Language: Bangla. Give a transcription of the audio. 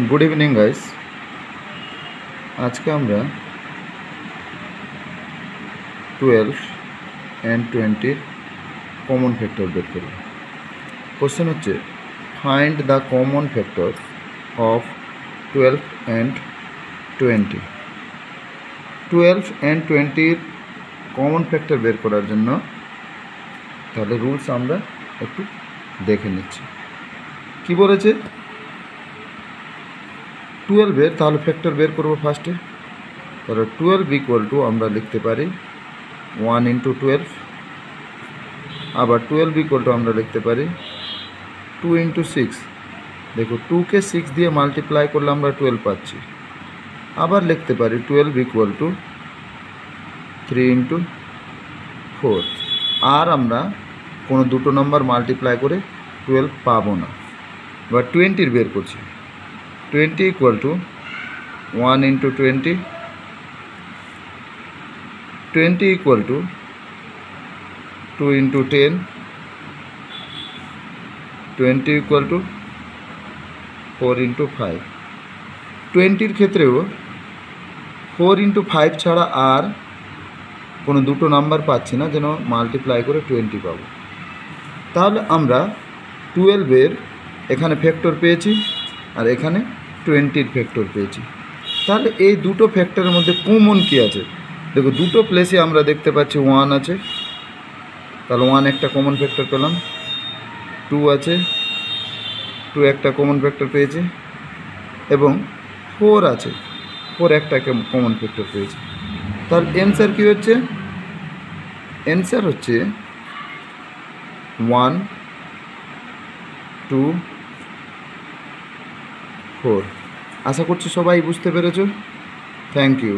Good evening guys. आज के আমরা 12 and 20 কমন ফ্যাক্টর বের করব। কোশ্চেন হচ্ছে find the common factor of 12 and 20। 12 and 20 common factor বের করার জন্য তাহলে রুলস আমরা একটু দেখে নিচ্ছি। কি বলেছে 12 তাহলে ফ্যাক্টর বের করব ফার্স্টে। তাহলে 12 ইকুয়াল টু আমরা লিখতে পারি 1 ইন্টু 12। আবার 12 ইকুয়াল টু আমরা লিখতে পারি 2 ইন্টু 6। দেখো 2কে 6 দিয়ে মাল্টিপ্লাই করলে আমরা 12 পাচ্ছি। আবার লিখতে পারি 12 ইকুয়াল টু 3 ইন্টু 4। আর আমরা কোনো দুটো নম্বর মাল্টিপ্লাই করে 12 পাবো না। এবার 20 বের করছি। 20 equal to 1 into 20, 20 equal to 2 into 10, 20 equal to 4 into 5। 20 ক্ষেত্রেও 4 into 5 ছাড়া আর কোনো দুটো নাম্বার পাচ্ছি না, যেন মাল্টিপ্লাই করে 20 পাবো। তাহলে আমরা 12 এখানে ফ্যাক্টর পেয়েছি আর এখানে 20 ফ্যাক্টর পেয়েছি। তাহলে এই দুটো ফ্যাক্টরের মধ্যে কমন কী আছে? দেখো দুটো প্লেসে আমরা দেখতে পাচ্ছি 1 আছে, তাহলে 1 একটা কমন ফ্যাক্টর পেলাম। 2 আছে, 2 একটা কমন ফ্যাক্টর পেয়েছি, এবং 4 আছে, 4 একটা কমন ফ্যাক্টর পেয়েছি। তাহলে অ্যান্সার কী হচ্ছে? অ্যান্সার হচ্ছে 1 2 4। আশা করছি সবাই বুঝতে পেরেছো। Thank you.